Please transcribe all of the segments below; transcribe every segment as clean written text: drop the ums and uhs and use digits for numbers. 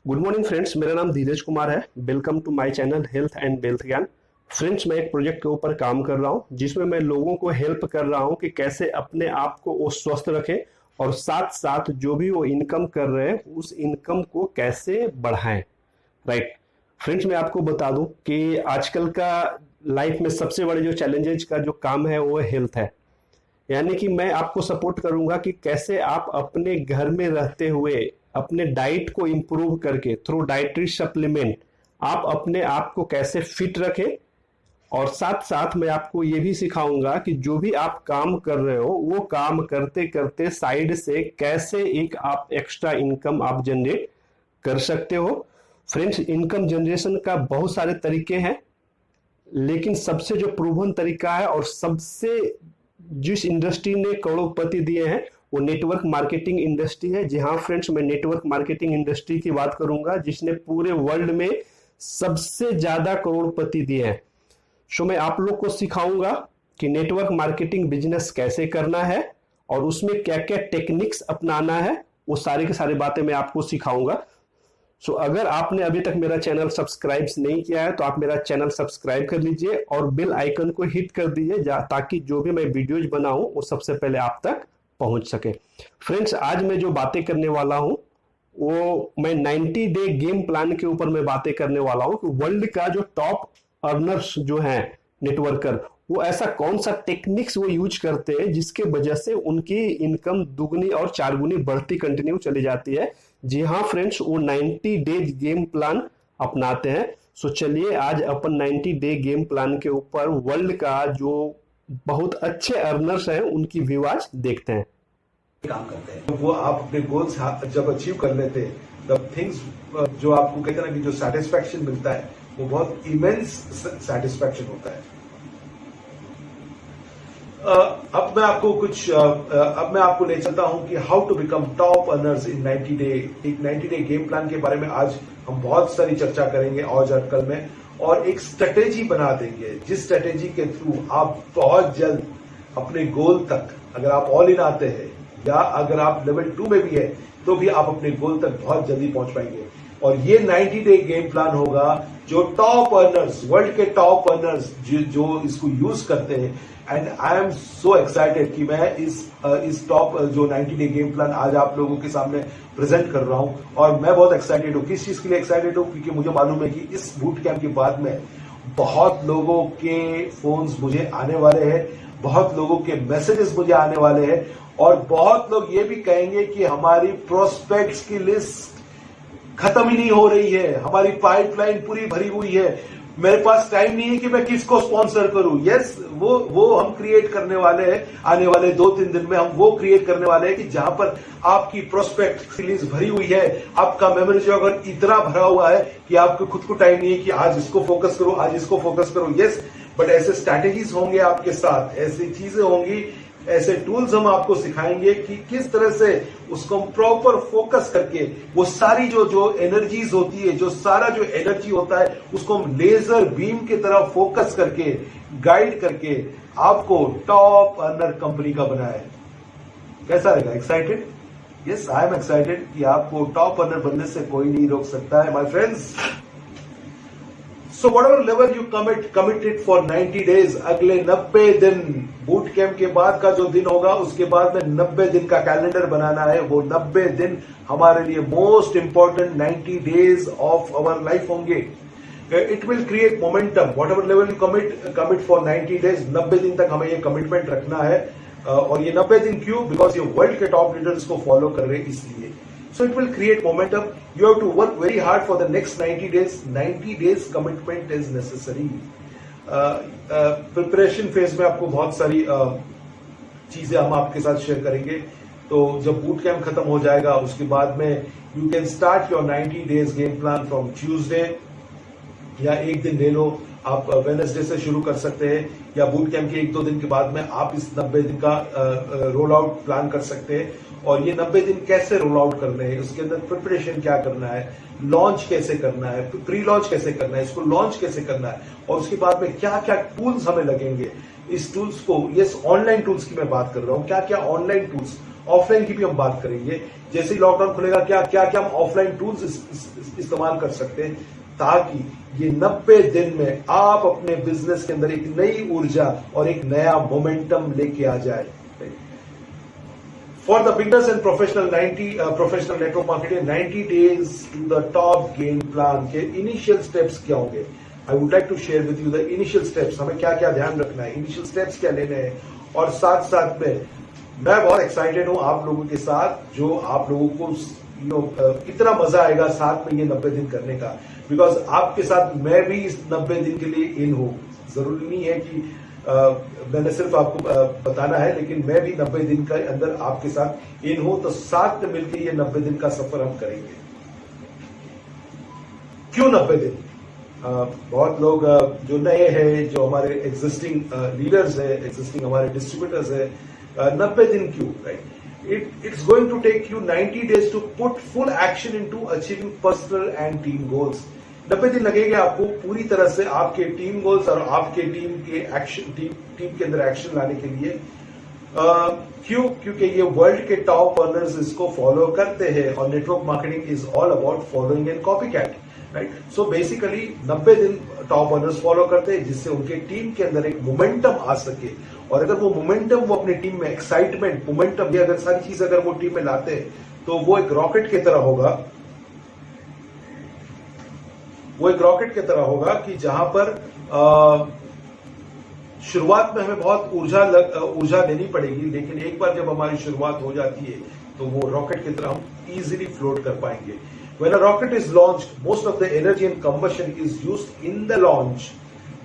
Good morning friends, मेरा नाम धीरज कुमार है। Welcome to my channel health and wealth Gyan. Friends, मैं एक प्रोजेक्ट के ऊपर काम कर रहा हूं जिसमें मैं लोगों को हेल्प कर रहा हूं कि कैसे अपने आप को वो स्वस्थ रखें और साथ साथ जो भी वो इनकम कर रहे हैं उस इनकम को कैसे बढ़ाएं। राइट फ्रेंड्स, मैं आपको बता दूं कि आजकल का लाइफ में सबसे बड़े जो चैलेंजेस का जो काम है वो हेल्थ है। यानी कि मैं आपको सपोर्ट करूंगा कि कैसे आप अपने घर में रहते हुए अपने डाइट को इम्प्रूव करके थ्रू डाइटरी सप्लीमेंट आप अपने आप को कैसे फिट रखें। और साथ साथ मैं आपको ये भी सिखाऊंगा कि जो भी आप काम कर रहे हो वो काम करते करते साइड से कैसे एक आप एक्स्ट्रा इनकम आप जनरेट कर सकते हो। फ्रेंड्स, इनकम जनरेशन का बहुत सारे तरीके हैं, लेकिन सबसे जो प्रूवन तरीका है और सबसे जिस इंडस्ट्री ने करोड़पति दिए हैं वो नेटवर्क मार्केटिंग इंडस्ट्री है। जी हाँ फ्रेंड्स, मैं नेटवर्क मार्केटिंग इंडस्ट्री की बात करूंगा जिसने पूरे वर्ल्ड में सबसे ज्यादा करोड़पति दिए हैं। सो मैं आप लोग को सिखाऊंगा कि नेटवर्क मार्केटिंग बिजनेस कैसे करना है और उसमें क्या क्या टेक्निक्स अपनाना है, वो सारी की सारी बातें मैं आपको सिखाऊंगा। सो अगर आपने अभी तक मेरा चैनल सब्सक्राइब नहीं किया है तो आप मेरा चैनल सब्सक्राइब कर लीजिए और बेल आइकन को हिट कर दीजिए ताकि जो भी मैं वीडियोज बनाऊं वो सबसे पहले आप तक पहुंच सके। फ्रेंड्स, आज मैं जो बातें करने वाला हूं वो मैं 90 डे गेम प्लान के ऊपर मैं बातें करने वाला हूं कि वर्ल्ड का जो टॉप अर्नर्स जो हैं नेटवर्कर वो ऐसा कौन सा टेक्निक्स वो यूज करते हैं जिसके वजह से उनकी इनकम दुगनी और चारगुनी बढ़ती कंटिन्यू चली जाती है। जी हाँ फ्रेंड्स, वो 90 डेज गेम प्लान अपनाते हैं। सो चलिए आज अपन 90 डे गेम प्लान के ऊपर वर्ल्ड का जो बहुत अच्छे अर्नर्स हैं उनकी व्यू आज देखते हैं। काम करते हैं वो आप अपने गोल्स जब अचीव कर लेते हैं तब थिंग्स जो आपको कहते हैं ना कि जो सेटिस्फैक्शन मिलता है वो बहुत इमेंस सेटिस्फैक्शन होता है। अब मैं आपको ले चलता हूं कि how to become top earners in 90 day. एक 90 डे गेम प्लान के बारे में आज हम बहुत सारी चर्चा करेंगे आज और कल में, और एक स्ट्रेटेजी बना देंगे जिस स्ट्रेटेजी के थ्रू आप बहुत जल्द अपने गोल तक, अगर आप ऑल इन आते हैं या अगर आप लेवल 2 में भी है तो भी आप अपने गोल तक बहुत जल्दी पहुंच पाएंगे। और ये 90 डे गेम प्लान होगा जो टॉप अर्नर्स, वर्ल्ड के टॉप अर्नर्स जो इसको यूज करते हैं। And I am so excited कि मैं इस टॉप जो 90 डे गेम प्लान आज आप लोगों के सामने प्रेजेंट कर रहा हूं। और मैं बहुत एक्साइटेड हूं। किस चीज के लिए एक्साइटेड हूं? क्योंकि मुझे मालूम है कि इस बूट कैंप के बाद में बहुत लोगों के फोन्स मुझे आने वाले हैं, बहुत लोगों के मैसेजेस मुझे आने वाले हैं, और बहुत लोग ये भी कहेंगे कि हमारी प्रोस्पेक्ट्स की लिस्ट खत्म ही नहीं हो रही है, हमारी पाइपलाइन पूरी भरी हुई है, मेरे पास टाइम नहीं है कि मैं किसको स्पॉन्सर करूं। यस, वो हम क्रिएट करने वाले हैं। आने वाले 2-3 दिन में हम वो क्रिएट करने वाले हैं कि जहां पर आपकी प्रोस्पेक्ट की लिस्ट भरी हुई है, आपका मेमोरी जो अगर इतना भरा हुआ है कि आपको खुद को टाइम नहीं है कि आज इसको फोकस करो, आज इसको फोकस करो। यस, बट ऐसे स्ट्रैटेजीज होंगे आपके साथ, ऐसी चीजें होंगी, ऐसे टूल्स हम आपको सिखाएंगे कि किस तरह से उसको प्रॉपर फोकस करके वो सारी जो एनर्जीज होती है, जो सारा जो एनर्जी होता है उसको हम लेजर बीम की तरह फोकस करके गाइड करके आपको टॉप अर्नर कंपनी का बनाए। कैसा रहेगा? Excited? Yes, I am excited कि आपको टॉप अर्नर बनने से कोई नहीं रोक सकता है, my friends. So whatever level you commit it for 90 days, अगले 90 दिन बूट कैंप के बाद का जो दिन होगा उसके बाद में 90 दिन का कैलेंडर बनाना है। वो 90 दिन हमारे लिए most important 90 days of our life होंगे। It will create momentum. Whatever level you commit for 90 days, 90 दिन तक हमें ये कमिटमेंट रखना है। और ये 90 दिन क्यों? बिकॉज ये वर्ल्ड के टॉप लीडर्स को फॉलो कर रहे हैं, इसलिए। So it will create momentum. You have to work very hard for the next 90 days. 90 days commitment is necessary. Preparation phase में आपको बहुत सारी चीजें हम आपके साथ शेयर करेंगे। तो जब बूट कैंप खत्म हो जाएगा उसके बाद में you can start your 90 days game plan from Tuesday, या एक दिन ले लो, आप वेडनेसडे से शुरू कर सकते हैं, या बूट कैंप के 1-2 दिन के बाद में आप इस 90 दिन का रोल आउट प्लान कर सकते हैं। और ये 90 दिन कैसे रोल आउट करने हैं, उसके अंदर प्रिपरेशन क्या करना है, लॉन्च कैसे करना है, प्री लॉन्च कैसे करना है, इसको लॉन्च कैसे करना है, और उसके बाद में क्या क्या टूल्स हमें लगेंगे इस टूल्स को। यस, ऑनलाइन टूल्स की मैं बात कर रहा हूं। क्या क्या ऑनलाइन टूल्स ऑफलाइन की भी हम बात करेंगे। जैसे ही लॉकडाउन खुलेगा क्या क्या क्या हम ऑफलाइन टूल्स इस्तेमाल कर सकते हैं ताकि ये 90 दिन में आप अपने बिजनेस के अंदर एक नई ऊर्जा और एक नया मोमेंटम लेके आ जाए। For the beginners and professional network marketing, 90 days to the top game plan के initial steps क्या होंगे? I would like to share with you the initial steps. हमें क्या क्या ध्यान रखना है, initial steps क्या लेने हैं, और साथ साथ में मैं बहुत एक्साइटेड हूं आप लोगों के साथ, जो आप लोगों को इतना मजा आएगा साथ में ये 90 दिन करने का, बिकॉज आपके साथ मैं भी इस 90 दिन के लिए इन हूं। जरूरी नहीं है कि मैंने सिर्फ आपको बताना है, लेकिन मैं भी 90 दिन के अंदर आपके साथ इन हूं, तो साथ में मिलकर ये 90 दिन का सफर हम करेंगे। क्यों 90 दिन? बहुत लोग जो नए हैं, जो हमारे एग्जिस्टिंग लीडर्स है, एग्जिस्टिंग हमारे डिस्ट्रीब्यूटर्स है, 90 दिन क्यों? Right, it's going to take you 90 days to put full action into achieving personal and team goals. 90 दिन लगेंगे आपको पूरी तरह से आपके टीम गोल्स और आपके टीम के एक्शन, टीम के अंदर एक्शन लाने के लिए। क्यों? क्योंकि ये वर्ल्ड के टॉप अर्नर्स इसको फॉलो करते हैं, और network marketing is all about following and copy cat. Right, so basically 90 दिन टॉप अर्नर्स फॉलो करते हैं, जिससे उनके टीम के अंदर एक मोमेंटम आ सके, और अगर वो मोमेंटम, वो अपनी टीम में एक्साइटमेंट, मोमेंटम, ये अगर सारी चीज अगर वो टीम में लाते हैं तो वो एक रॉकेट की तरह होगा। वो एक रॉकेट की तरह होगा कि जहां पर शुरुआत में हमें बहुत ऊर्जा लेनी पड़ेगी, लेकिन एक बार जब हमारी शुरुआत हो जाती है तो वो रॉकेट की तरह हम इजीली फ्लोट कर पाएंगे। When a rocket is launched, most of the energy and combustion is used in the launch.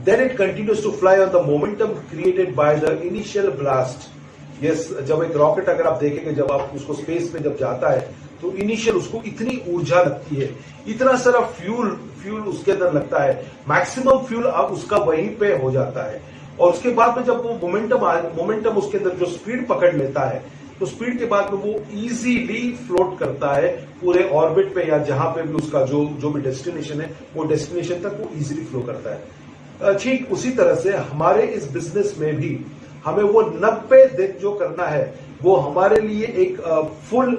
Then it continues to fly on the momentum created by the initial blast. Yes, जब एक rocket अगर आप देखेंगे, जब आप उसको space में जब जाता है तो इनिशियल उसको इतनी ऊर्जा लगती है, इतना सारा फ्यूल उसके अंदर लगता है, मैक्सिमम फ्यूल अब उसका वहीं पे हो जाता है, और उसके बाद में जब वो मोमेंटम उसके अंदर जो स्पीड पकड़ लेता है, तो स्पीड के बाद में वो इजीली फ्लोट करता है पूरे ऑर्बिट पे, या जहां पे भी उसका जो भी डेस्टिनेशन है, वो डेस्टिनेशन तक वो इजीली फ्लो करता है। ठीक उसी तरह से हमारे इस बिजनेस में भी हमें वो 90 दिन जो करना है, वो हमारे लिए एक फुल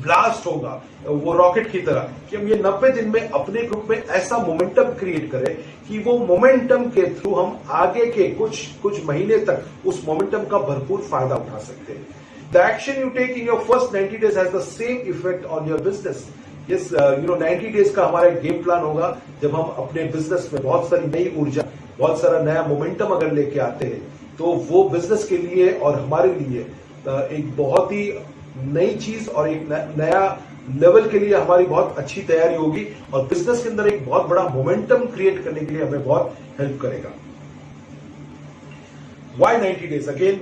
ब्लास्ट होगा, वो रॉकेट की तरह, कि हम ये 90 दिन में अपने ग्रुप में ऐसा मोमेंटम क्रिएट करें कि वो मोमेंटम के थ्रू हम आगे के कुछ महीने तक उस मोमेंटम का भरपूर फायदा उठा सकते हैं। The action you take in your first 90 days has the same effect on your business. Yes, 90 days का हमारा एक गेम प्लान होगा, जब हम अपने बिजनेस में बहुत सारी नई ऊर्जा, बहुत सारा नया मोमेंटम अगर लेके आते हैं, तो वो बिजनेस के लिए और हमारे लिए एक बहुत ही नई चीज और एक नया लेवल के लिए हमारी बहुत अच्छी तैयारी होगी, और बिजनेस के अंदर एक बहुत बड़ा मोमेंटम क्रिएट करने के लिए हमें बहुत हेल्प करेगा। Why 90 days? Again,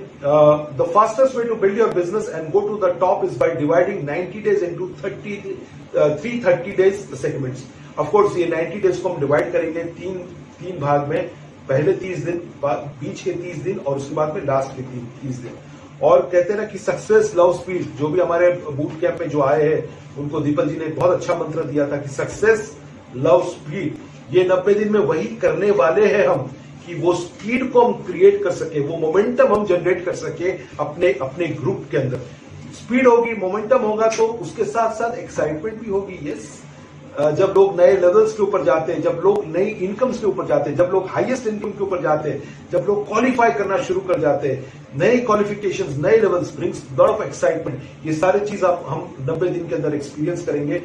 the fastest way to build your business and go to the top is by dividing 90 days into 330 days segments. Of course, ये 90 days को हम डिवाइड करेंगे तीन भाग में, पहले 30 दिन, बीच के 30 दिन, और उसके बाद में लास्ट के 30 दिन। और कहते हैं ना कि सक्सेस लव स्पीड, जो भी हमारे बूट कैंप में जो आए हैं, उनको दीपक जी ने बहुत अच्छा मंत्र दिया था कि सक्सेस लव स्पीड, ये 90 दिन में वही करने वाले हैं हम, कि वो स्पीड को हम क्रिएट कर सके, वो मोमेंटम हम जनरेट कर सके अपने ग्रुप के अंदर। स्पीड होगी, मोमेंटम होगा, तो उसके साथ साथ एक्साइटमेंट भी होगी। यस, जब लोग नए लेवल्स के ऊपर जाते हैं, जब लोग नई इनकम्स के ऊपर जाते हैं, जब लोग हाईएस्ट इनकम के ऊपर जाते हैं, जब लोग क्वालिफाई करना शुरू कर जाते हैं, नए क्वालिफिकेशंस, नए levels brings lot of excitement. ये सारी चीज हम 90 दिन के अंदर एक्सपीरियंस करेंगे।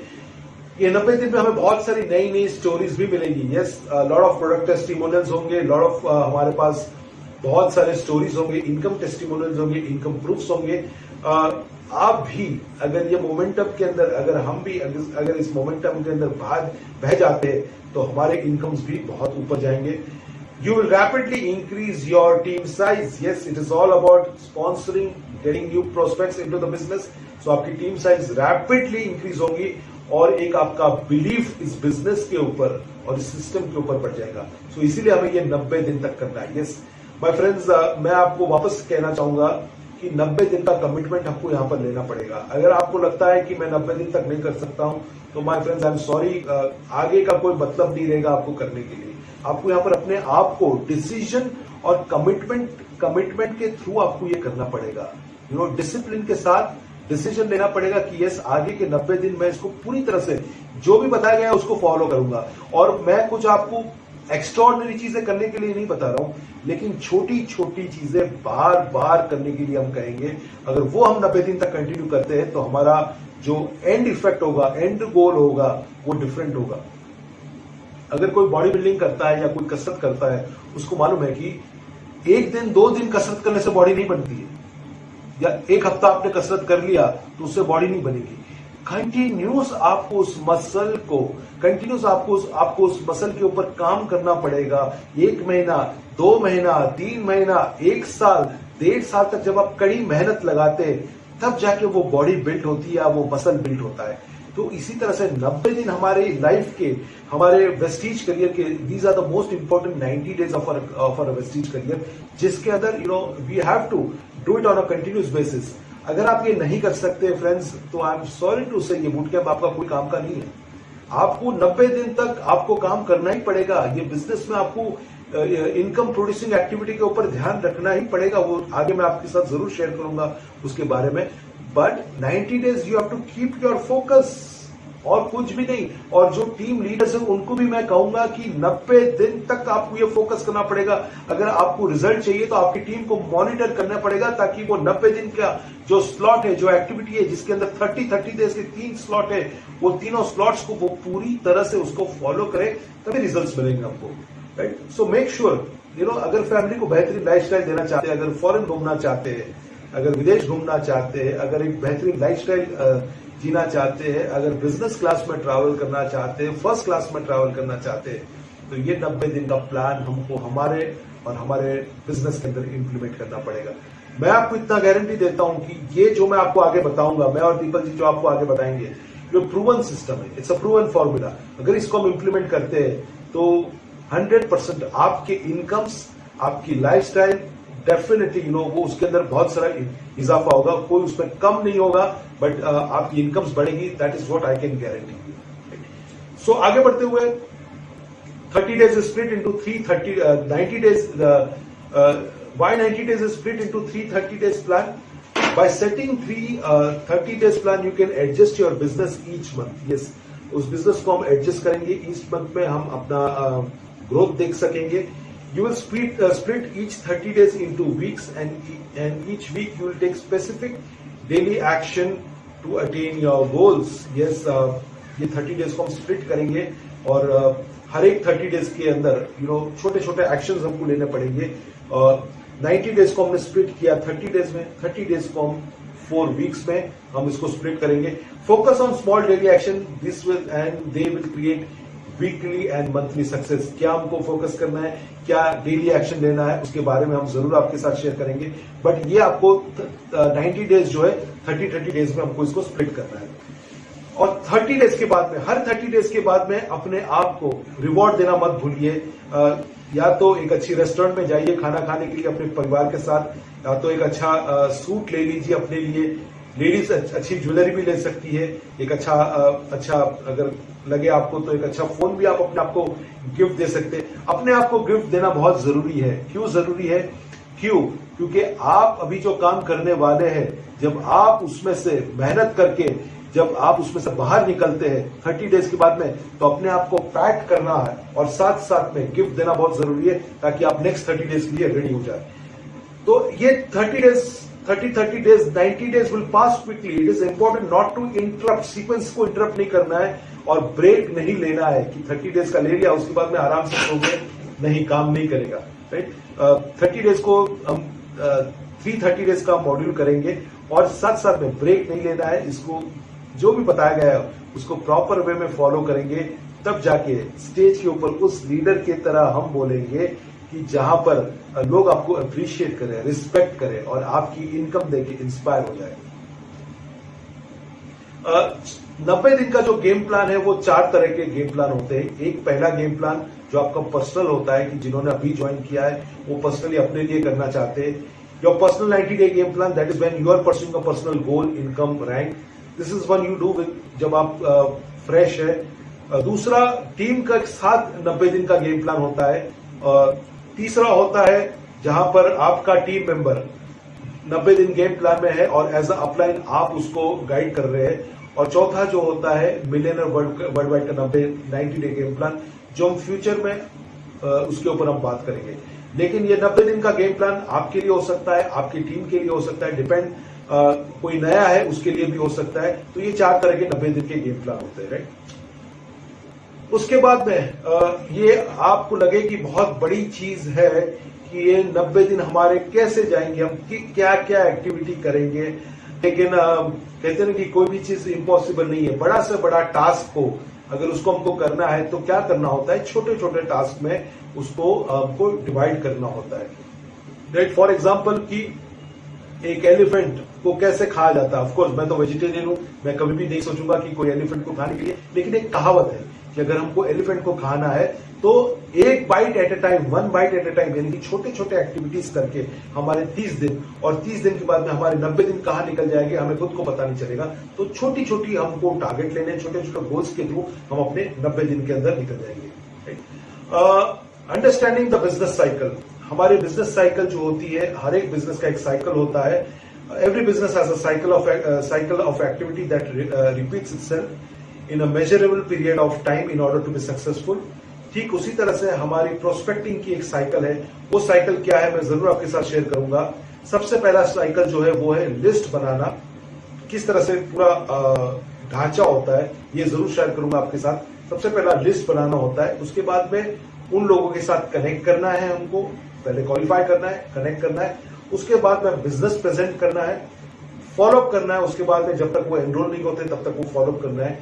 ये 90 दिन में हमें बहुत सारी नई स्टोरीज भी मिलेंगी। Yes, lot of product testimonials होंगे, लॉट ऑफ हमारे पास बहुत सारे स्टोरीज होंगे, इनकम टेस्टिमोनियल्स होंगे, इनकम प्रूफ्स होंगे। आप भी अगर ये मोमेंटम के अंदर, अगर हम भी अगर इस मोमेंटम के अंदर बह जाते हैं, तो हमारे इनकम्स भी बहुत ऊपर जाएंगे। You will rapidly increase your team size. Yes, it is all about sponsoring, getting new prospects into the business. So आपकी टीम साइज रैपिडली इंक्रीज होगी, और एक आपका बिलीफ इस बिजनेस के ऊपर और इस सिस्टम के ऊपर बढ़ जाएगा। सो इसीलिए हमें ये 90 दिन तक करना है। यस माय फ्रेंड्स, मैं आपको वापस कहना चाहूंगा कि 90 दिन का कमिटमेंट आपको यहां पर लेना पड़ेगा। अगर आपको लगता है कि मैं 90 दिन तक नहीं कर सकता हूं, तो my friends I am sorry, आगे का कोई मतलब नहीं रहेगा आपको करने के लिए। आपको यहां पर अपने आप को डिसीजन और कमिटमेंट के थ्रू आपको ये करना पड़ेगा। डिसिप्लिन के साथ डिसीजन लेना पड़ेगा कि यस, आगे के 90 दिन मैं इसको पूरी तरह से जो भी बताया गया है उसको फॉलो करूंगा। और मैं कुछ आपको एक्स्ट्राऑर्डिनरी चीजें करने के लिए नहीं बता रहा हूं, लेकिन छोटी छोटी चीजें बार बार करने के लिए हम कहेंगे। अगर वो हम 90 दिन तक कंटिन्यू करते हैं तो हमारा जो एंड इफेक्ट होगा, एंड गोल होगा, वो डिफरेंट होगा। अगर कोई बॉडी बिल्डिंग करता है या कोई कसरत करता है, उसको मालूम है कि एक दिन 2 दिन कसरत करने से बॉडी नहीं बनती है, या एक हफ्ता आपने कसरत कर लिया तो उससे बॉडी नहीं बनेगी। कंटिन्यूस आपको उस मसल को आपको उस मसल के ऊपर काम करना पड़ेगा। 1 महीना, 2 महीना, 3 महीना, 1 साल, 1.5 साल तक जब आप कड़ी मेहनत लगाते हैं, तब जाके वो बॉडी बिल्ड होती है, वो मसल बिल्ड होता है। तो इसी तरह से 90 दिन हमारे लाइफ के, हमारे वेस्टीज करियर के, these are the most important 90 days of our Vestige career, जिसके अंदर we have to do it on a continuous basis. अगर आप ये नहीं कर सकते फ्रेंड्स, तो आई एम सॉरी टू से, ये बूट कैंप आपका कोई काम का नहीं है। आपको 90 दिन तक आपको काम करना ही पड़ेगा। ये बिजनेस में आपको इनकम प्रोड्यूसिंग एक्टिविटी के ऊपर ध्यान रखना ही पड़ेगा। वो आगे मैं आपके साथ जरूर शेयर करूंगा उसके बारे में। But 90 days you have to keep your focus, और कुछ भी नहीं। और जो टीम लीडर्स हैं उनको भी मैं कहूंगा कि 90 दिन तक आपको ये फोकस करना पड़ेगा। अगर आपको रिजल्ट चाहिए तो आपकी टीम को मॉनिटर करना पड़ेगा, ताकि वो 90 दिन का जो स्लॉट है, जो एक्टिविटी है, जिसके अंदर 30 डेज के 3 स्लॉट है, वो तीनों स्लॉट्स को वो पूरी तरह से उसको फॉलो करे, तभी रिजल्ट मिलेंगे आपको। राइट, सो मेक श्योर अगर फैमिली को बेहतरीन लाइफस्टाइल देना चाहते हैं, अगर फॉरेन घूमना चाहते हैं, अगर विदेश घूमना चाहते हैं, अगर एक बेहतरीन लाइफस्टाइल जीना चाहते हैं, अगर बिजनेस क्लास में ट्रैवल करना चाहते हैं, फर्स्ट क्लास में ट्रैवल करना चाहते हैं, तो ये 90 दिन का प्लान हमको हमारे और हमारे बिजनेस के अंदर इंप्लीमेंट करना पड़ेगा। मैं आपको इतना गारंटी देता हूं कि ये जो मैं आपको आगे बताऊंगा, मैं और दीपक जी जो आपको आगे बताएंगे, जो प्रूवन सिस्टम है, इट्स अ प्रूवन फॉर्मूला। अगर इसको हम इंप्लीमेंट करते हैं तो 100% आपके इनकम्स, आपकी लाइफस्टाइल डेफिनेटली वो उसके अंदर बहुत सारा इजाफा होगा, कोई उसमें कम नहीं होगा, बट आपकी इनकम्स बढ़ेगी। That is what I can guarantee. So आगे बढ़ते हुए 30 days split into 90 days. Why 90 days split into 30 days plan? By setting 30 days plan you can adjust your business each month. Yes, उस business को हम adjust करेंगे each month में, हम अपना ग्रोथ देख सकेंगे। You will split each 30 days into weeks, and each week you will take specific daily action to attain your goals. Yes, ये 30 days को हम split करेंगे, और हर एक 30 days के अंदर छोटे छोटे actions हमको लेने पड़ेंगे। 90 days को हमने split किया 30 days में, 30 days को हम 4 weeks में हम इसको split करेंगे। Focus on small daily action, this will and they will create weekly and monthly success. क्या हमको फोकस करना है, क्या डेली एक्शन लेना है, उसके बारे में हम जरूर आपके साथ शेयर करेंगे। बट ये आपको 90 डेज जो है 30 डेज में हमको इसको स्प्लिट करना है। और 30 डेज के बाद में, हर 30 डेज के बाद में अपने आप को रिवॉर्ड देना मत भूलिए। या तो एक अच्छी रेस्टोरेंट में जाइए खाना खाने के लिए अपने परिवार के साथ, या तो एक अच्छा सूट ले लीजिए अपने लिए। लेडीज अच्छी ज्वेलरी भी ले सकती है। एक अच्छा अगर लगे आपको तो एक अच्छा फोन भी आप अपने आप को गिफ्ट दे सकते हैं। अपने आप को गिफ्ट देना बहुत जरूरी है। क्यों जरूरी है? क्योंकि आप अभी जो काम करने वाले हैं, जब आप उसमें से मेहनत करके जब आप उसमें से बाहर निकलते हैं 30 डेज के बाद में, तो अपने आप को पैट करना है और साथ साथ में गिफ्ट देना बहुत जरूरी है, ताकि आप नेक्स्ट 30 डेज के लिए रेडी हो जाए। तो ये 30 days, 90 days will pass quickly. It is important not to interrupt, sequence को इंटरप्ट नहीं करना है, और ब्रेक नहीं लेना है कि 30 डेज का ले लिया उसके बाद में आराम से सो गए, नहीं, काम नहीं करेगा। राइट, 30 डेज को हम 330 डेज का मॉड्यूल करेंगे, और साथ साथ में ब्रेक नहीं लेना है। इसको जो भी बताया गया है उसको प्रॉपर वे में फॉलो करेंगे, तब जाके स्टेज के ऊपर उस लीडर की तरह हम बोलेंगे कि जहां पर लोग आपको अप्रिशिएट करें, रिस्पेक्ट करें, और आपकी इनकम देके इंस्पायर हो जाए। 90 दिन का जो गेम प्लान है वो 4 तरह के गेम प्लान होते हैं। एक पहला गेम प्लान जो आपका पर्सनल होता है, कि जिन्होंने अभी ज्वाइन किया है वो पर्सनली अपने लिए करना चाहते हैं। Your personal 90 day game plan, that is when you are pursuing a personal goal, income, rank. This is one you do with जब आप फ्रेश है। दूसरा, टीम का साथ 90 दिन का गेम प्लान होता है। तीसरा होता है जहां पर आपका टीम मेंबर 90 दिन गेम प्लान में है और एज अ अपलाइन आप उसको गाइड कर रहे हैं। और चौथा जो होता है मिलियनर वर्ल्ड वाइड का 90 डे गेम प्लान, जो हम फ्यूचर में उसके ऊपर हम बात करेंगे। लेकिन ये 90 दिन का गेम प्लान आपके लिए हो सकता है, आपकी टीम के लिए हो सकता है, डिपेंड कोई नया है उसके लिए भी हो सकता है। तो ये 4 तरह के 90 दिन के गेम प्लान होते हैं, राइट। उसके बाद में ये आपको लगे कि बहुत बड़ी चीज है कि ये 90 दिन हमारे कैसे जाएंगे, हम क्या क्या एक्टिविटी करेंगे। लेकिन कहते हैं कि कोई भी चीज इम्पॉसिबल नहीं है। बड़ा से बड़ा टास्क को अगर उसको हमको करना है तो क्या करना होता है, छोटे छोटे टास्क में उसको हमको डिवाइड करना होता है, राइट। फॉर एग्जाम्पल कि एक एलिफेंट को कैसे खाया जाता है। ऑफकोर्स मैं तो वेजिटेरियन हूं, मैं कभी भी नहीं सोचूंगा कि कोई एलिफेंट को खाने के लिए, लेकिन एक कहावत है कि अगर हमको एलिफेंट को खाना है तो एक bite at a time, 1 bite at a time, यानी कि छोटे छोटे एक्टिविटीज करके हमारे 30 दिन, और 30 दिन के बाद में हमारे 90 दिन कहां निकल जाएंगे हमें खुद को पता नहीं चलेगा। तो छोटी छोटी हमको टारगेट लेने, छोटे छोटे गोल्स के थ्रू हम अपने 90 दिन के अंदर निकल जाएंगे। Understanding the business cycle. हमारे बिजनेस साइकिल जो होती है, हर एक बिजनेस का एक साइकिल होता है। Every business has a cycle of activity that repeats itself in a measurable period of time in order to be successful. ठीक उसी तरह से हमारी प्रोस्पेक्टिंग की एक साइकिल है। वो साइकिल क्या है मैं जरूर आपके साथ शेयर करूंगा। सबसे पहला साइकिल जो है वो है लिस्ट बनाना। किस तरह से पूरा ढांचा होता है ये जरूर शेयर करूंगा आपके साथ। सबसे पहला लिस्ट बनाना होता है, उसके बाद में उन लोगों के साथ कनेक्ट करना है, हमको पहले क्वालिफाई करना है, कनेक्ट करना है, उसके बाद में बिजनेस प्रेजेंट करना है, फॉलोअप करना है, उसके बाद में जब तक वो एनरोल नहीं होते तब तक वो फॉलोअप करना है।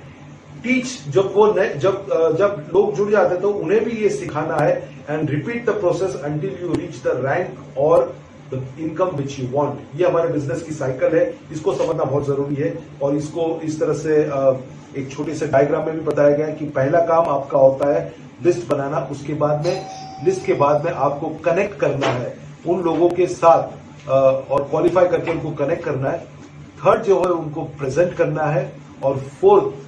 टीच, जब लोग जुड़ जाते हैं तो उन्हें भी ये सिखाना है। And repeat the process until you reach the rank और the income which you want. ये हमारे बिजनेस की साइकिल है, इसको समझना बहुत जरूरी है। और इसको इस तरह से एक छोटे से डायग्राम में भी बताया गया है कि पहला काम आपका होता है लिस्ट बनाना, उसके बाद में लिस्ट के बाद में आपको कनेक्ट करना है उन लोगों के साथ और क्वालिफाई करके उनको कनेक्ट करना है। थर्ड जो है उनको प्रेजेंट करना है, और फोर्थ